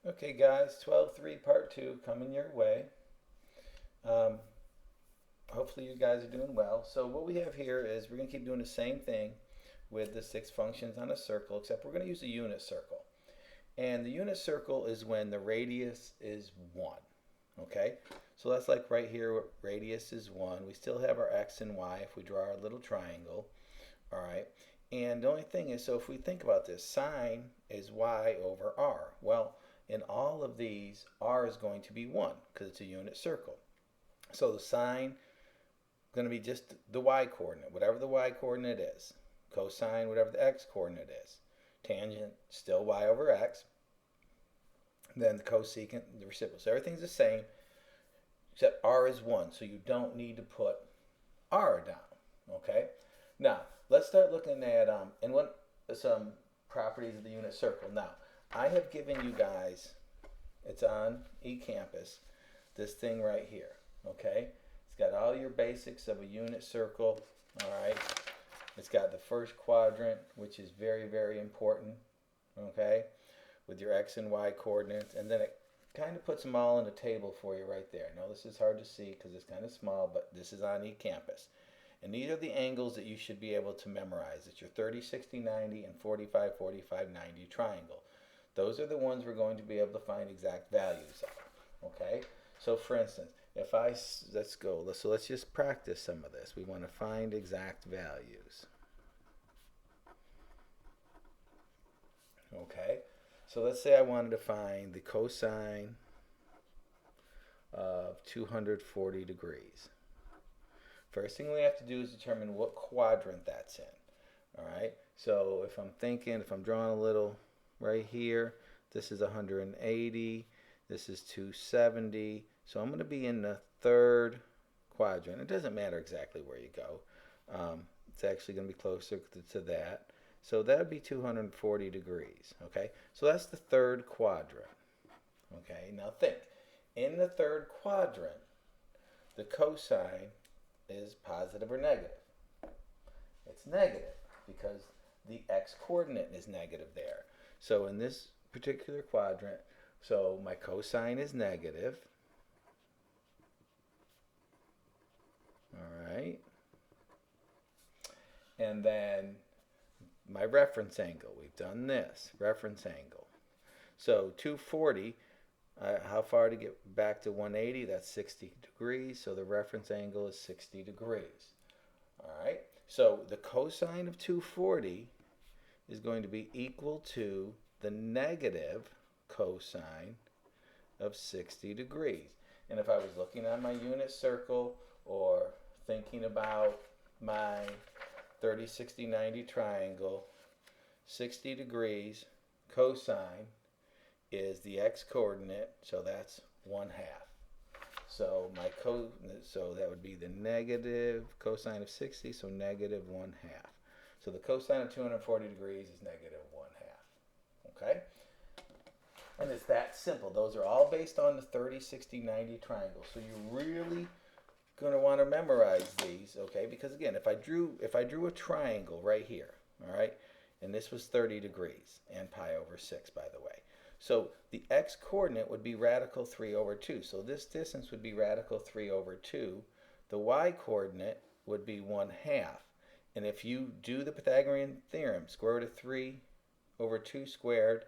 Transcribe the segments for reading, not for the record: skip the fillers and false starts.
Okay, guys, 12-3 part 2 coming your way. Um, Hopefully you guys are doing well. So what we have here is we're going to keep doing the same thing with the 6 functions on a circle, except we're going to use a unit circle. And the unit circle is when the radius is 1. Okay, so that's like right here, radius is 1. We still have our x and y if we draw our little triangle. All right, and the only thing is, so if we think about this, sine is y over r. Well, in all of these, r is going to be 1 because it's a unit circle. So the sine is going to be just the y coordinate, whatever the y coordinate is. Cosine, whatever the x coordinate is. Tangent, still y over x. Then the cosecant, the reciprocal. So everything's the same, except r is 1, so you don't need to put r down. Okay? Now, let's start looking at some properties of the unit circle. Now, I have given you guys, it's on eCampus, this thing right here. Okay? It's got all your basics of a unit circle. All right? It's got the first quadrant, which is very, very important. Okay? With your x and y coordinates, and then it kind of puts them all in a table for you right there. Now, this is hard to see because it's kind of small, but this is on eCampus. And these are the angles that you should be able to memorize. It's your 30, 60, 90, and 45, 45, 90 triangle. Those are the ones we're going to be able to find exact values of. Okay? So for instance, if let's just practice some of this. We want to find exact values. Okay? So let's say I wanted to find the cosine of 240 degrees. First thing we have to do is determine what quadrant that's in. All right, so if I'm drawing a little right here, this is 180, this is 270, so I'm going to be in the third quadrant. It doesn't matter exactly where you go. It's actually going to be closer to that. So that would be 240 degrees. Okay, so that's the third quadrant. Okay, now think. In the third quadrant, the cosine is positive or negative? It's negative because the x-coordinate is negative there. So in this particular quadrant, so my cosine is negative. All right. And then my reference angle, we've done this, reference angle. So 240, how far to get back to 180? That's 60 degrees, so the reference angle is 60 degrees. All right, so the cosine of 240 is going to be equal to the negative cosine of 60 degrees. And if I was looking at my unit circle or thinking about my 30, 60, 90 triangle, 60 degrees cosine is the x-coordinate, so that's 1/2. So so that would be the negative cosine of 60, so negative 1/2. So the cosine of 240 degrees is negative 1/2. Okay? And it's that simple. Those are all based on the 30, 60, 90 triangle. So you're really going to want to memorize these, okay? Because again, if I drew a triangle right here, all right? And this was 30 degrees and pi over 6, by the way. So the x-coordinate would be radical 3 over 2. So this distance would be radical 3 over 2. The y-coordinate would be 1/2. And if you do the Pythagorean theorem, square root of 3 over 2 squared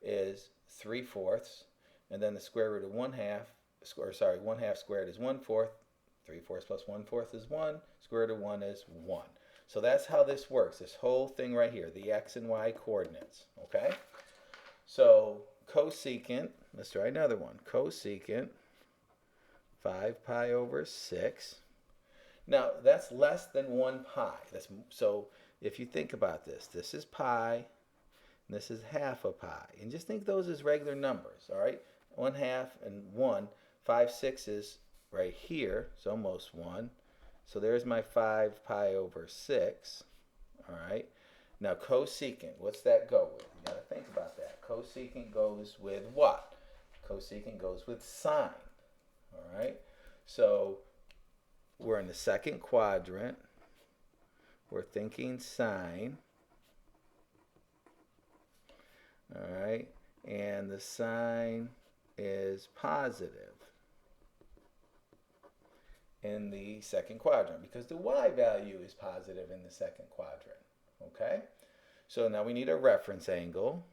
is 3/4. And then the square root of 1/2, 1/2 squared is 1/4. 3/4 plus 1/4 is 1. Square root of 1 is 1. So that's how this works, this whole thing right here, the x and y coordinates. Okay? So cosecant, let's try another one. Cosecant 5 pi over 6. Now, that's less than 1 pi. So if you think about this, this is pi, and this is half a pi. And just think those as regular numbers, all right? 1/2 and 1. 5/6 is right here, it's almost 1. So there's my 5 pi over 6, all right? Now cosecant, what's that go with? You got to think about that. Cosecant goes with what? Cosecant goes with sine, all right? So we're in the second quadrant. We're thinking sine, all right? And the sine is positive in the second quadrant because the y value is positive in the second quadrant. Okay? So now we need a reference angle.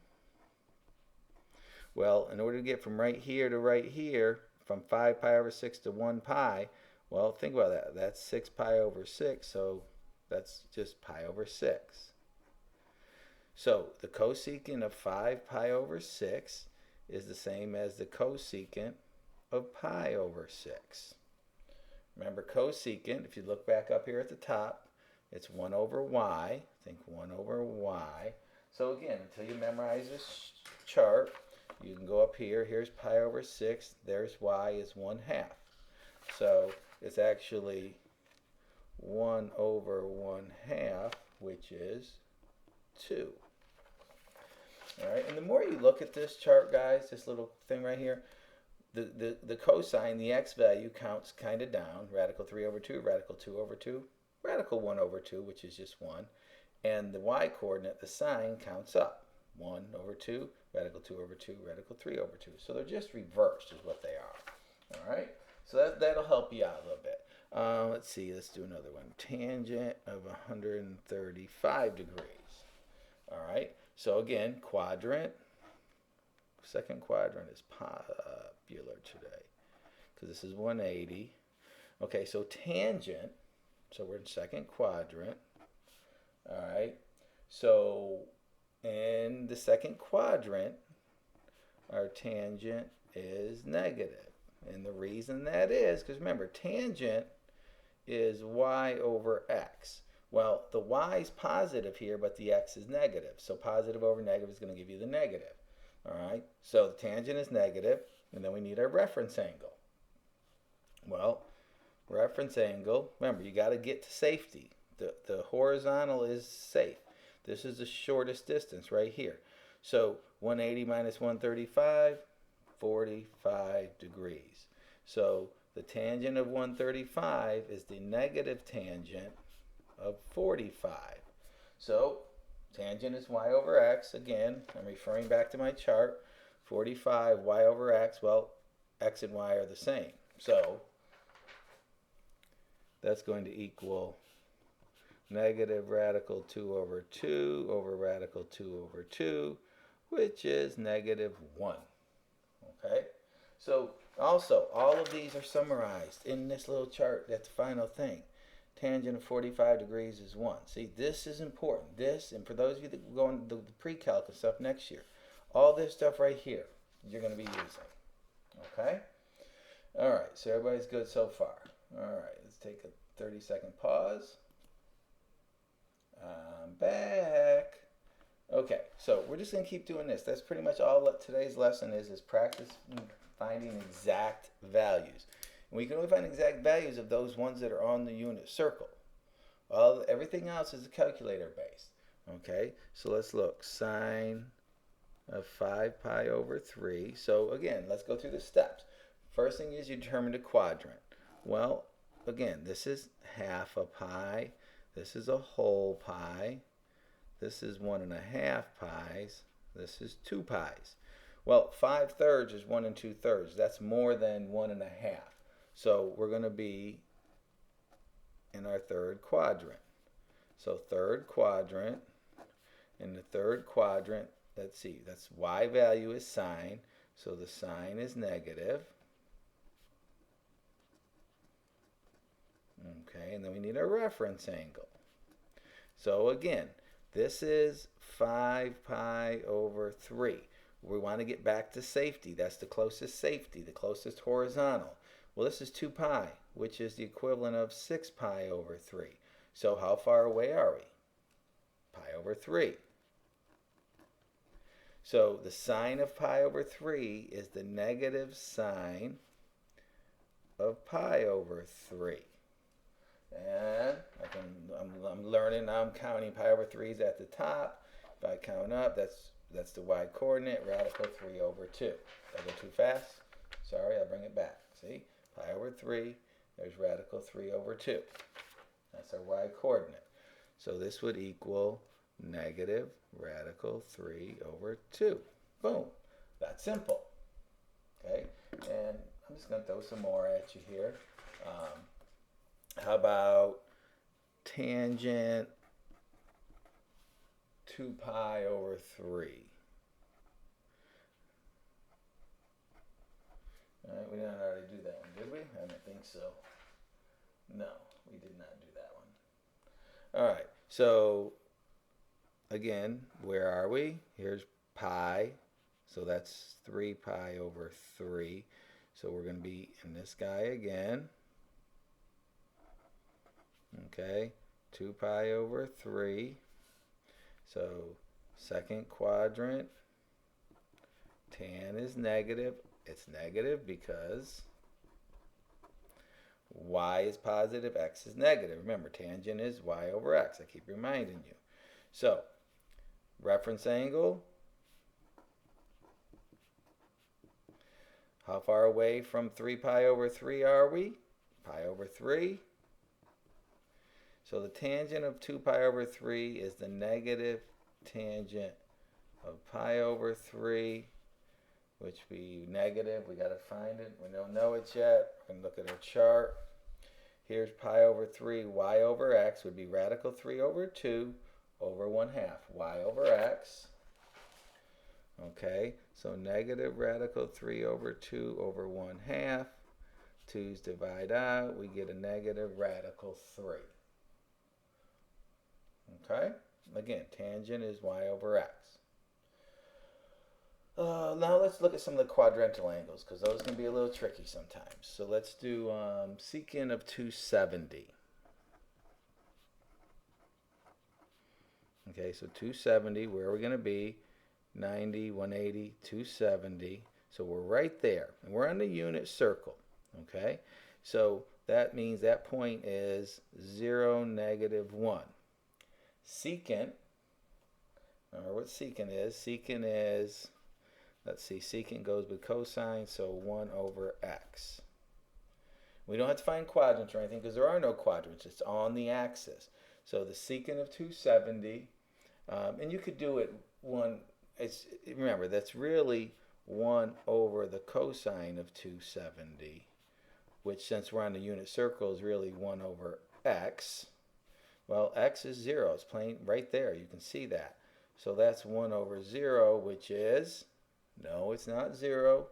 Well, in order to get from right here to right here, from 5 pi over 6 to 1 pi, well, think about that. That's 6 pi over 6, so that's just pi over 6. So the cosecant of 5 pi over 6 is the same as the cosecant of pi over 6. Remember, cosecant, if you look back up here at the top, it's 1 over y. Think 1 over y. So again, until you memorize this chart, you can go up here. Here's pi over 6. There's y is 1/2. So it's actually 1 over 1/2, which is 2. All right, and the more you look at this chart, guys, this little thing right here, the cosine, the x value counts kind of down. Radical 3 over 2, radical 2 over 2, radical 1 over 2, which is just 1. And the y coordinate, the sine, counts up. 1 over 2, radical 2 over 2, radical 3 over 2. So they're just reversed is what they are. All right? So that'll help you out a little bit. Let's see. Let's do another one. Tangent of 135 degrees. All right? So again, quadrant. Second quadrant is popular today because this is 180. Okay, so tangent. So we're in second quadrant. All right? So in the second quadrant, our tangent is negative. And the reason that is, because remember, tangent is y over x. Well, the y is positive here, but the x is negative. So positive over negative is going to give you the negative. All right? So the tangent is negative, and then we need our reference angle. Well, reference angle, remember, you got to get to safety. The horizontal is safe. This is the shortest distance right here. So 180 minus 135, 45 degrees. So the tangent of 135 is the negative tangent of 45. So tangent is y over x. Again, I'm referring back to my chart. 45, y over x. Well, x and y are the same. So that's going to equal negative radical 2 over 2 over radical 2 over 2, which is negative 1. Okay? So also, all of these are summarized in this little chart. That's the final thing. Tangent of 45 degrees is 1. See, this is important. This, and for those of you that go into the pre-calc and stuff next year, all this stuff right here, you're going to be using. Okay? All right, so everybody's good so far. All right, let's take a 30-second pause. I'm back. Okay, so we're just going to keep doing this. That's pretty much all that today's lesson is practice finding exact values. And we can only find exact values of those ones that are on the unit circle. Well, everything else is calculator based. Okay, so let's look. Sine of 5 pi over 3. So again, let's go through the steps. First thing is you determine the quadrant. Well, again, this is half a pi. This is a whole pi. This is 1.5 pies. This is 2 pies. Well, 5/3 is 1 2/3. That's more than 1.5. So we're going to be in our third quadrant. So third quadrant. In the third quadrant, let's see, that's y value is sine. So the sine is negative. Okay, and then we need a reference angle. So again, this is 5 pi over 3. We want to get back to safety. That's the closest safety, the closest horizontal. Well, this is 2 pi, which is the equivalent of 6 pi over 3. So how far away are we? Pi over 3. So the sine of pi over 3 is the negative sine of pi over 3. And I'm learning now. I'm counting pi over 3 is at the top. If I count up, that's the y coordinate, radical 3 over 2. Did I go too fast? Sorry, I'll bring it back. See? Pi over 3, there's radical 3 over 2. That's our y coordinate. So this would equal negative radical 3 over 2. Boom. That's simple. Okay, and I'm just going to throw some more at you here. How about tangent 2 pi over 3? All right, we didn't already do that one, did we? I don't think so. No, we did not do that one. All right, so again, where are we? Here's pi, so that's 3 pi over 3. So we're going to be in this guy again. Okay, 2 pi over 3. So second quadrant, tan is negative. It's negative because y is positive, x is negative. Remember, tangent is y over x. I keep reminding you. So reference angle, how far away from 3 pi over 3 are we? Pi over 3. So the tangent of 2 pi over 3 is the negative tangent of pi over 3, which be negative. We got to find it. We don't know it yet. We're going to look at our chart. Here's pi over 3. Y over x would be radical 3 over 2 over 1/2. Y over x. Okay, so negative radical 3 over 2 over 1/2. 2's divide out. We get a negative radical 3. Okay, again, tangent is y over x. Now let's look at some of the quadrantal angles, because those can be a little tricky sometimes. So let's do secant of 270. Okay, so 270, where are we going to be? 90, 180, 270. So we're right there, and we're on the unit circle. Okay, so that means that point is 0, -1. Secant, remember what secant is? Secant is, let's see, secant goes with cosine, so 1 over x. We don't have to find quadrants or anything because there are no quadrants. It's on the axis. So the secant of 270, and you could do it remember, that's really 1 over the cosine of 270, which, since we're on the unit circle, is really 1 over x. Well, x is 0. It's plain right there. You can see that. So that's 1 over 0, which is, no, it's not 0,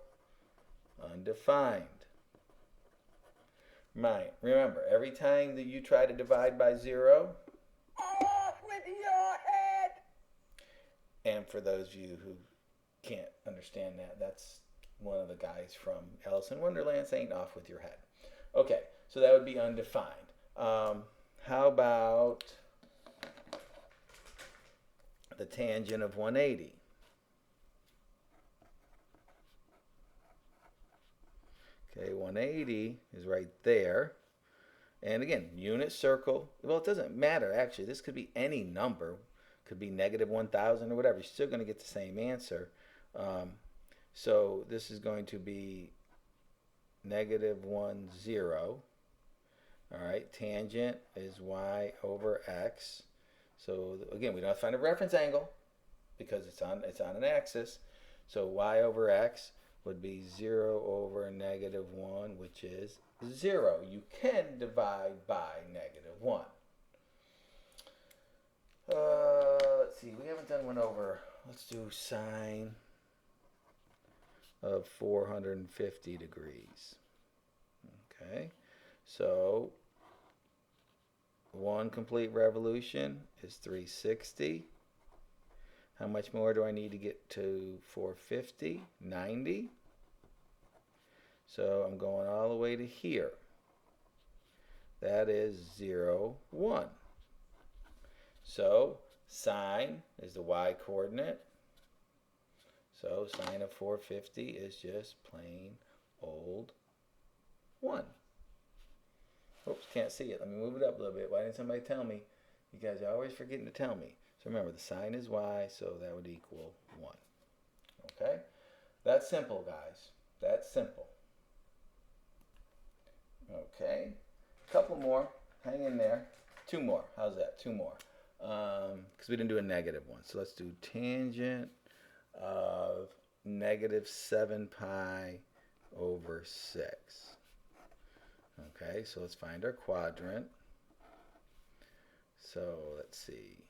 undefined. Right. Remember, every time that you try to divide by 0, off with your head. And for those of you who can't understand that, that's one of the guys from Alice in Wonderland saying off with your head. Okay, so that would be undefined. How about the tangent of 180? Okay, 180 is right there. And again, unit circle. Well, it doesn't matter, actually. This could be any number. It could be -1000 or whatever. You're still going to get the same answer. So this is going to be -1, 0. All right, tangent is y over x. So again, we don't have to find a reference angle because it's on an axis. So y over x would be 0 over -1, which is 0. You can divide by -1. Let's see, we haven't done one over. Let's do sine of 450 degrees. Okay. So 1 complete revolution is 360. How much more do I need to get to 450? 90. So I'm going all the way to here. That is 0, 1. So sine is the y coordinate. So sine of 450 is just plain old 1. Oops, can't see it. Let me move it up a little bit. Why didn't somebody tell me? You guys are always forgetting to tell me. So remember, the sine is y, so that would equal 1. Okay? That's simple, guys. That's simple. Okay. A couple more. Hang in there. 2 more. How's that? 2 more. Because we didn't do a -1. So let's do tangent of negative 7 pi over 6. Okay, so let's find our quadrant. So let's see.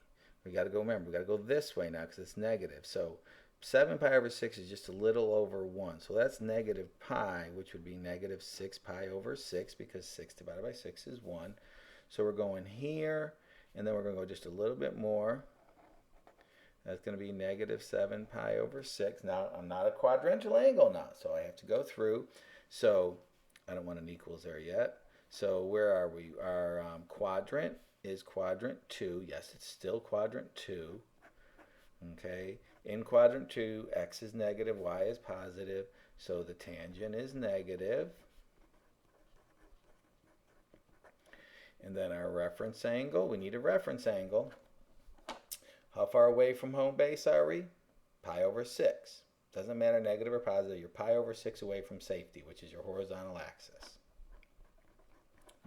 We got to go, remember, we got to go this way now because it's negative. So 7 pi over 6 is just a little over 1. So that's negative pi, which would be negative 6 pi over 6 because 6 divided by 6 is 1. So we're going here, and then we're going to go just a little bit more. That's going to be negative 7 pi over 6. Now, I'm not a quadrantal angle now, so I have to go through. So I don't want an equals there yet. So where are we? Our quadrant is quadrant 2. Yes, it's still quadrant 2. Okay. In quadrant 2, x is negative, y is positive. So the tangent is negative. And then our reference angle, we need a reference angle. How far away from home base are we? Pi over 6. Doesn't matter negative or positive, you're pi over 6 away from safety, which is your horizontal axis.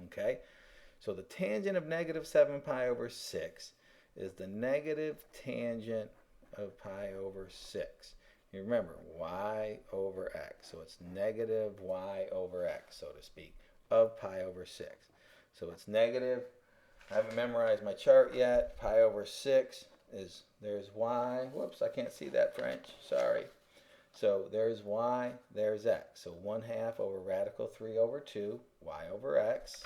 Okay, so the tangent of negative 7 pi over 6 is the negative tangent of pi over 6. You remember, y over x. So it's negative y over x, so to speak, of pi over 6. So it's negative, I haven't memorized my chart yet, pi over 6 is, there's y, whoops, I can't see that French, sorry. So there's y, there's x. So 1/2 over radical 3 over 2, y over x.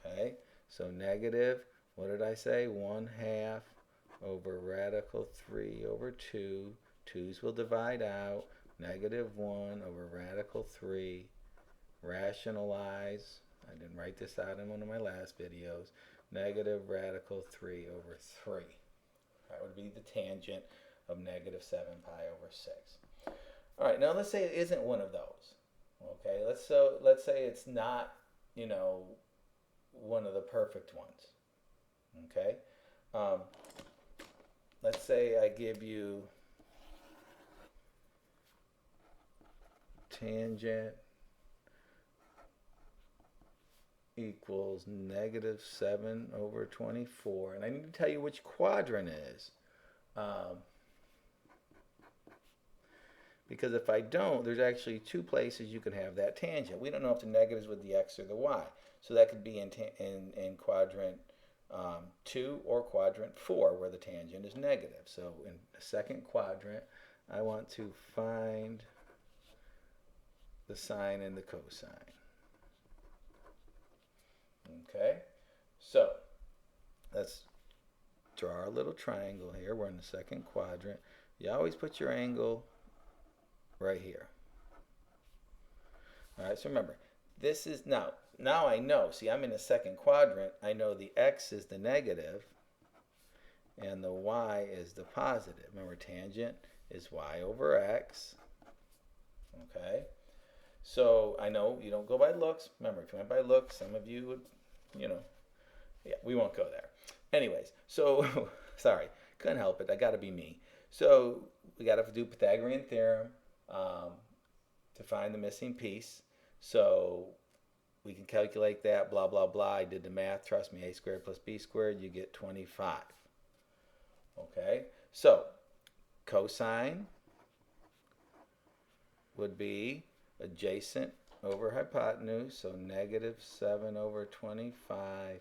Okay, so negative, what did I say? 1/2 over radical 3 over 2. 2's will divide out. Negative 1 over radical 3. Rationalize. I didn't write this out in one of my last videos. Negative radical 3 over 3. That would be the tangent of negative 7 pi over 6. All right, now let's say it isn't one of those. Okay, let's say it's not, you know, one of the perfect ones. Okay, let's say I give you tangent equals negative 7 over 24. And I need to tell you which quadrant it is. Because if I don't, there's actually two places you can have that tangent. We don't know if the negative is with the x or the y. So that could be in quadrant 2 or quadrant 4 where the tangent is negative. So in the second quadrant, I want to find the sine and the cosine. Okay, so let's draw our little triangle here. We're in the second quadrant. You always put your angle right here. All right, so remember, this is now I know. See, I'm in the second quadrant. I know the x is the negative and the y is the positive. Remember, tangent is y over x. Okay, so I know you don't go by looks. Remember, if you went by looks, some of you would, you know, yeah, we won't go there. Anyways, so, sorry, couldn't help it. I got to be me. So we got to do Pythagorean theorem to find the missing piece. So we can calculate that, blah, blah, blah. I did the math. Trust me, a squared plus b squared, you get 25. Okay, so cosine would be adjacent over hypotenuse, so negative 7 over 25,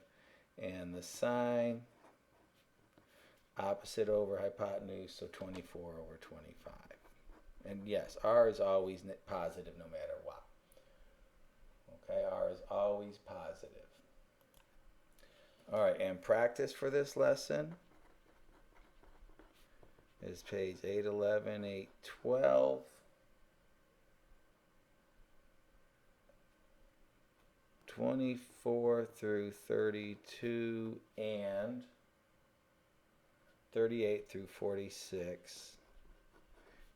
and the sine opposite over hypotenuse, so 24 over 25. And yes, r is always positive no matter what. Okay, r is always positive. All right, and practice for this lesson is page 811, 812. 24 through 32 and 38 through 46,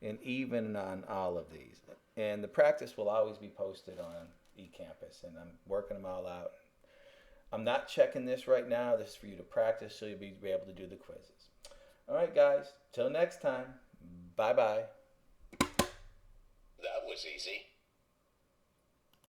and even on all of these. And the practice will always be posted on eCampus, and I'm working them all out. I'm not checking this right now. This is for you to practice so you'll be able to do the quizzes. All right, guys. Till next time. Bye-bye. That was easy.